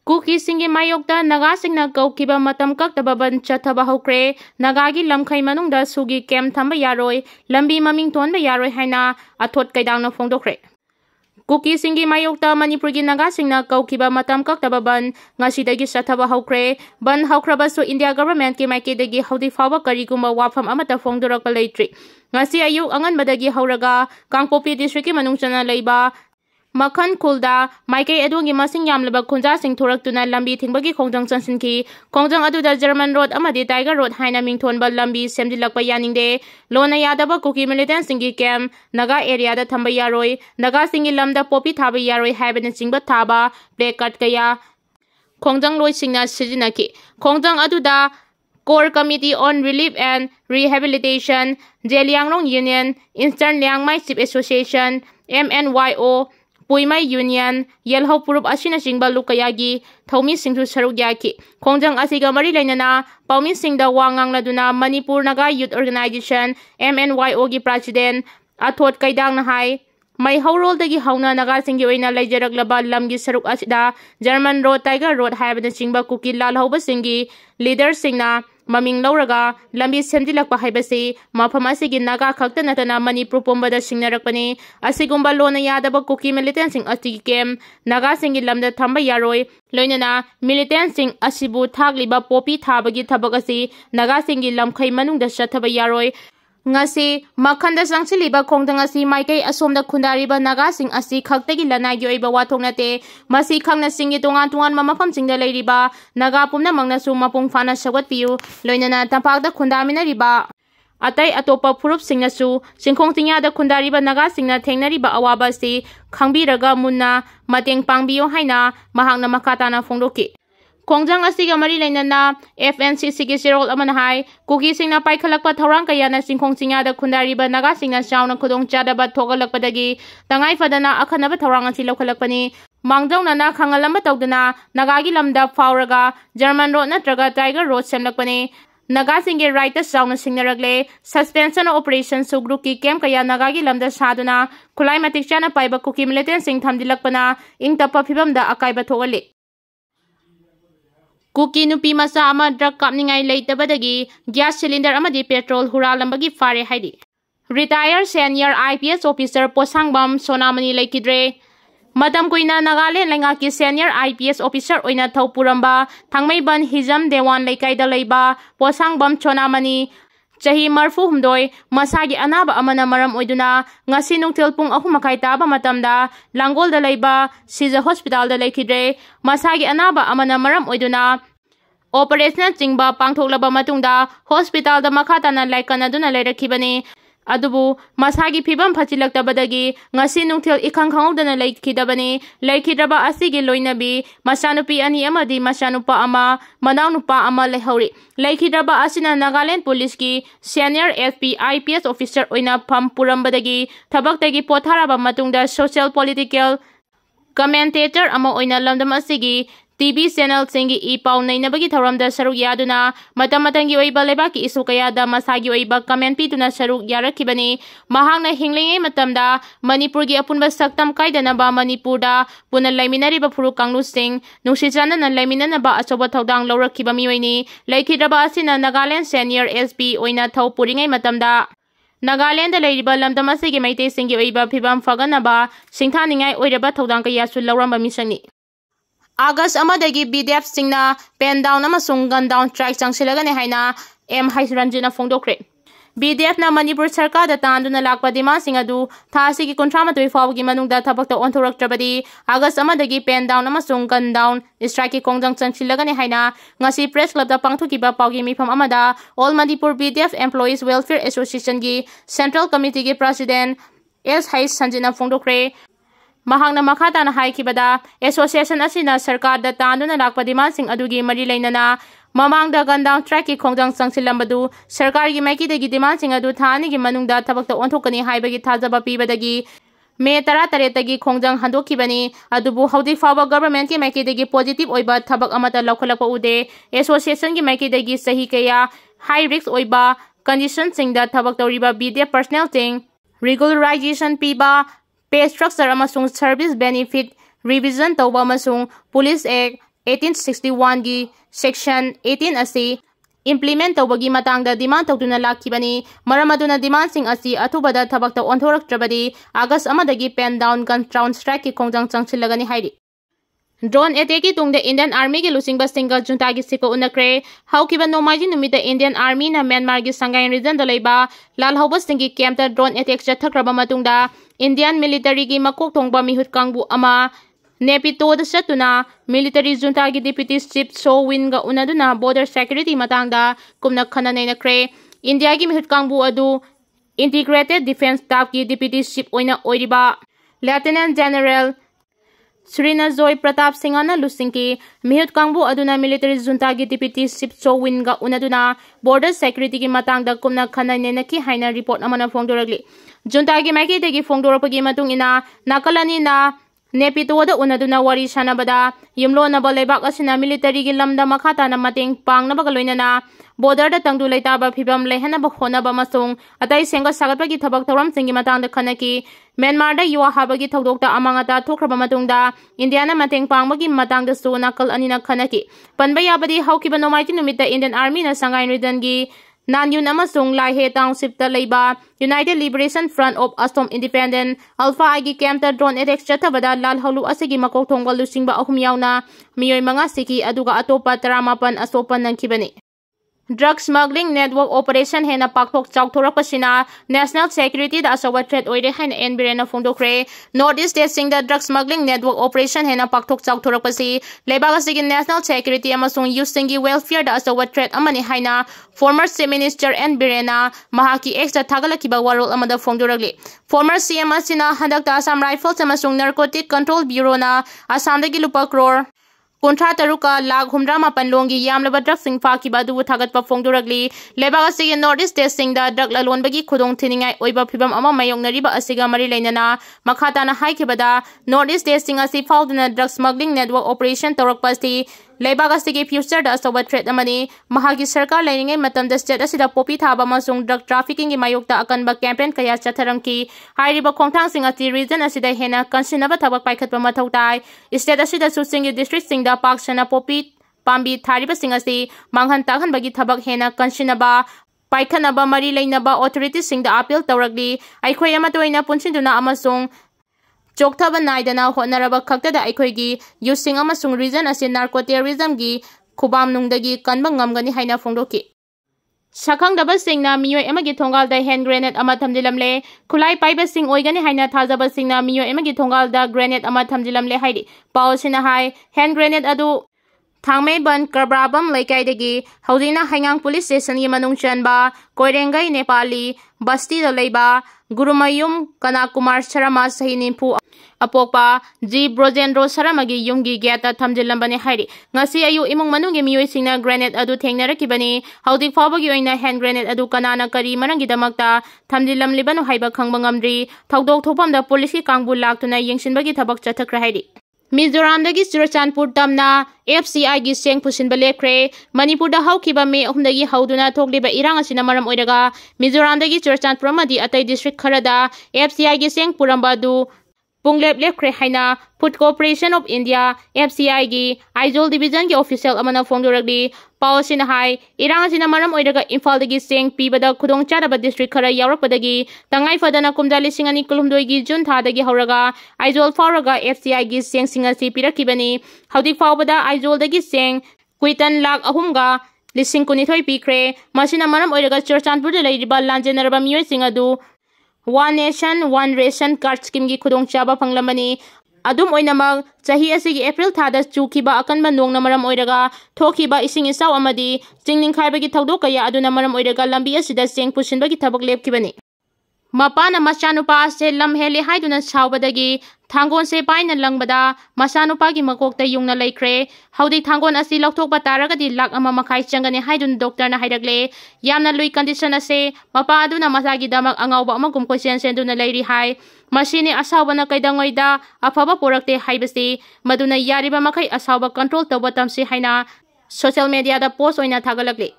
Kuki singi mayokta Naga singna kaukiba matam kaktaba bandh chathaba hwkhre Nagagi lamkhai manungda sugi camp thamba yaroi lambi maming tonba yaroi haina athot kaidangna phongdokhre. Kuki singi mayokta Manipurgi Naga singna kaukiba matam kaktaba bandh ngasidagi chathaba hwkhre bandh hwkhrabasu India government ki maikidagi haudi fawa karigumba wafam amata phongdorakpa leitri. Ngasi ayuk anganbadagi hauraga Kangpopi district ki manungchana leiba Makhan Khulda Maikai Adungi Masing Yamlaba Kunja Sing Thoraktuna Lambi Thingbagi Khongjang Chansinki Khongjang Aduda German Road Amadi Tiger Road Haina Mingthonba Lambi Semdilakpa Yaningde Lona Yadaba Kuki militant Singi Camp Naga area da Thamba Yaroi Naga Singi Lamda Popi Thaba Yaroi Haibana Chingba Thaba Placard Kaya Khongjang Loi Singna Sijinaki Khongjang Aduda Core Committee on Relief and Rehabilitation Jeliangrong Union Eastern Liangmai Ship Association MNYO Puimai Union Yelho Purup Asina Singba Lukayagi Thomi Singhu Sarugyaki Khongjang Asiga Mari Lainana Paumi Singda Wangang Laduna Manipur Naga Youth Organization MNYO gi President Athot Kaidang Nahai Mai Haurol Dagi Hauna Naga Singi Oina Laijarak Laba Lamgi Saruk Asida German Road Tiger Road Haibana Singba Kuki Lal Hoba Singi Leader Singna Maming Lauraga Lambi Semdilakpa Haibasi Mafam Asigi Naga Khakta Natana Manipur Pumbada Singnarakpani Asigumba Lona Yadaba Kuki militant sing Asigi Kem Naga Singi Lamda Thamba Yaroi Loinana militant sing Asibu Thagliba Popi Thabagi Thabagasi Naga Singi Lamkhai Manungda Shathaba Yaroi Ngasi Makhanda Sangsiliba Khongdang asi Maikai Asomda Khundariba Naga Sing asi Khaktagi Lanagi Oiba Wathong Nate Masi Khangna Singi Tongan Tongan Mamafam Singda Leiriba Naga Pumna Mangnasu Mapung Fana Sagatpiu Loinana Tampakda Khundaminariba Atai Atopa Purup Singnasu Singkhong Tingya da Khundariba Naga Singna Thengnariba Awaba si Khangbiraga Munna Mateng Pangbiyo Haina Mahangna Makatana Phongdoki Khongjang asiga mari lainana FNCC ki sirol amana hai Kuki singna paikhalakpa thorang kayana singkhong singya da khundariba Naga singna chauna khudong chadaba thogalakpadagi tangai fadana akhanaba thorang asi lokhalakpani mangdongna na khangalamba tawdana Nagagi lamda fauraga German Road natraga Tiger Road semlakpani Naga singi right chauna singnaragle suspension operation sugru ki camp kaya Nagagi lamda saduna khulai matik chana paiba Kuki militant sing thamdilakpana ingtapa phibamda akaiba thogale Kuki nupi masa ama drug kapningai leitabadagi gas cylinder amadi petrol huralambagi phare haidi Retired senior IPS officer Posangbam Sonamani Laikidre Madam Kuina Nagaland Lengaki senior IPS officer oina Thawpuramba Thangmaiban Hijam Dewan Laikaida Leiba Posangbam Sonamani Chahi Marfu Humdoi Masagi Anaba Amana Maram Oiduna Ngasi Nuktil Pung Ahumakai Taba Matamda Langol da Leiba Siza Hospital da Laikidre Masagi Anaba Amana Maram Oiduna Operational Chingba Pangthoklaba Matungda Hospital da Makhatana Laikana Duna Leirakibani Adubu Masagi Pibam Phachilaktabadagi Ngasi Nuktil Ikhang Khangudana Laikidabani Laikidraba Asigi Loinabi Masanupi Ani Amadi Masanupa Ama Manaunupa Ama Lehauri Laikidraba Asina Nagaland Police ki Senior SP IPS officer oina Pam Purambadagi Thabaktagi Potharaba Matungda Social Political Commentator Ama oina Lamdam Asigi TV channel singi ipau nainabagi thoramda saruk yaduna matamatangi oiba lebaki isu kayada masagi oiba comment pituna saruk yarakibani mahangna hinglingai matamda Manipur gi apunba saktam kaidanaba Manipurda punal laiminariba phuru kanglu sing nungsichana na laiminanaba achoba thodang lawrakiba miyoini laikhidraba asina Nagaland senior SP oina thau puringai matamda Nagaland leiriba lamdam asigi maite singi oiba phibam faganaba singthaningai oiraba thodang kayasu lawramba misangni August amadagi BDF singna pen down amasung gun down strike changsilagani haina M Haisranjina Phongdokhre BDF na Manipur Sarkar da tanduna lakpa demand sing adu thasi ki kontramatoi fawgi manungda thabakta onthoraktrabadi August amadagi pen down amasung gun down strike ki kongjang changsilagani haina ngasi press club da pangthukiba pawgi mifam amada All Manipur BDF Employees Welfare Association gi Central Committee gi President S Haisranjina Phongdokhre Mahangna Makhatana Haikibada Association Asina Sarkar da Tanduna Lakpa demand sing adugi mari lainana Mamangda Gandang Track ki Khongjang Sangsilambadu Sarkar gi Maikidagi demand sing adu thani gi manungda thabakta onthokani haibagi thajaba pibadagi May 13 tagi Khongjang handokibani adubu haudi fawa government ki Maikidagi positive oiba thabak amata laukhalakpa ude Association gi Maikidagi sahi kaya high risk oiba condition sing da thabak toriba BDF personnel ting regularization piba pay structure amasung service benefit revision tawba amasung Police Act 1861 gi Section 18 asi implement tawbagi matangda demand tawduna lakhibani maram aduna demand sing asi athubada thabakta onthoraktrabadi August amadagi pen down gun round strike ki khongjang changchilagani hairi drone attack ki tungda Indian Army ki lusingba single junta gi siko unakre haukiba nomaiji numita Indian Army na Myanmar gi Sangay region da leiba lalhauba singi camp ta drone attack chathakraba matungda Indian military gi makok thongba mihut kangbu ama Nepito da satuna military junta gi deputy chief so win ga unaduna border security matangda kumna khananai nakre India gi mihut kangbu adu integrated defense staff gi deputy chief oina oiriba Lieutenant General Srina Joy Pratap Singhana lusingki mihut kangbu aduna military junta gi deputy chief so win ga unaduna border security gi matangda kumna khananai nakhi haina report amana phongdoragli junta gi maiki degi phongdoropagi matung ina nakalani na Nepito da unaduna wari sanabada yumlo na balebak asina military gi lamda makhata na mating pang na bagaloina na border da tangdu leitaba phibam lehana ba khona ba masung atai senga sagatpa gi thabak thoram singi matang da khanaki Myanmar da yuwa habagi thodokta amangata thokraba matungda India na mating pang bagi matang da su nakal anina khanaki panba yabadi haukiba nomaiti numita Indian Army na Sangay region gi Nanyun amasung Laihe Township ta leiba United Liberation Front of Assam Independent Alpha Igi Camp ta drone attack chathabada lal halu asigi makok thongba lusingba ahum yauna miyoi manga siki aduga atopa 18 asopan nankibani Drug smuggling network operation hena pakthok chawthorakpasina national security da asawa threat oire haina enbirena phongdokre Northeast state sing da drug smuggling network operation hena pakthok chawthorakpasi lebaga sigi national security amasung youth singi welfare da asawa threat amani haina former chief minister enbirena mahaki ex da thagalakiba warol amada phongdoragli former CM asina handakta Assam Rifles amasung narcotic control bureau na Assam dagi lupa crore Kontra taruka lag humra mapan longi yamlaba drug sing fakiba du thagatpa phongdoragli lebaga sigi Northeast state sing da drug lalon bagi khudong thiningai oiba phibam ama mayoknariba asiga mari leinana makhata na haikibada Northeast state sing asi fauduna drug smuggling network operation torakpasti lebaga sigi future da asawa threat amani mahagi sarkar leiningai matamda state asida popi thaba masung drug trafficking gi mayokta akanba campaign kaya chatharamki hairiba khongthang sing ati region asida hena kansinaba thabak paikhatpa mathautai state asida su singi district sing da pak sana popi pambi thariba sing asi manghan takhan bagi thabak hena kansinaba paikhanaba mari leinaba authorities sing da appeal tawragli aikhoi ama toina punsinduna amasung Chokthaba naidana hotnaraba khaktada aikhoigi using amasung reason ase narcoterrorism gi khubam nungdagi kanba ngamgani haina phongdoki Sakhangdaba singna miyoi amagi thongal da hand grenade ama thamjilamle khulai paiba sing oigani haina thajaba singna miyoi amagi thongal da grenade ama thamjilamle haidi pawsina hai hand grenade adu Thangmei ban Karbrabam Laikai Haudina Hangang Police Station Yamanung Chanba, Koirengai Nepali, Basti the Leba, Gurumayum, Kanakumar Sarama Sahinipu Apokpa, G. Brojendro Saramagi Yungi Gata Tamjilambani Haidi. Ngasi ayu imong manungi miyoy singna grenade adu tengnarakibani, Haudi Fabagi oina hand grenade adu kanana kari manangidamakta, Tamjilam Libano Haiba Kangbangamdri, Tagdok Topam the police Kangbu Laktuna Yangshinbagi Tabak Chatakra Haidi. Mizoram dagi Churachandpur tamna FCI gi seng pusinba lepkre Manipur da haukiba me ahumdagi hauduna thokliba irang asina maram oiraga Mizoram dagi Churachandpur amadi atai district kharada FCI gi seng puramba du punglep lepkre haina Food Corporation of India FCI gi Aizol division gi official amana phongdoragli pawsina hai irang asina maram oiraga Imphal dagi seng pibada khudong charaba district khara yaurakpadagi tangai fadana kumda lisingani kulumdoi gi June thadagi hauraga Aizol fauraga FCI gi seng singasi pirakibani haudik faubada Aizol dagi seng kuitan lakh ahumga lising kunithoi pikre masina maram oiraga Churachandpur da leiriba lanjenaraba miyoi singadu One Nation One Ration card scheme gi khudong chaba phanglambani adum oinamag chahi asigi April thada chukiba akanba nongna maram oiraga thokiba ising isaw amadi chingning khaibagi thawdok kaya aduna maram oiraga lambi asida seng pusinbagi thabak lepkibani Mapana machanupa se lamhele haiduna chawbadagi thangon se paina langbada machanupa gi makokta yungna laikre haudi thangon asi lokthokba taragadi lak ama makhai changani haidun doctor na haidagle yamna lui condition ase mapa aduna masagi damak angawba amagum question senduna lairi hai machine asawbana kaidangoida afaba porakte haibasi maduna yariba makhai asawba control tawba tamsi haina social media da post oina thagalakle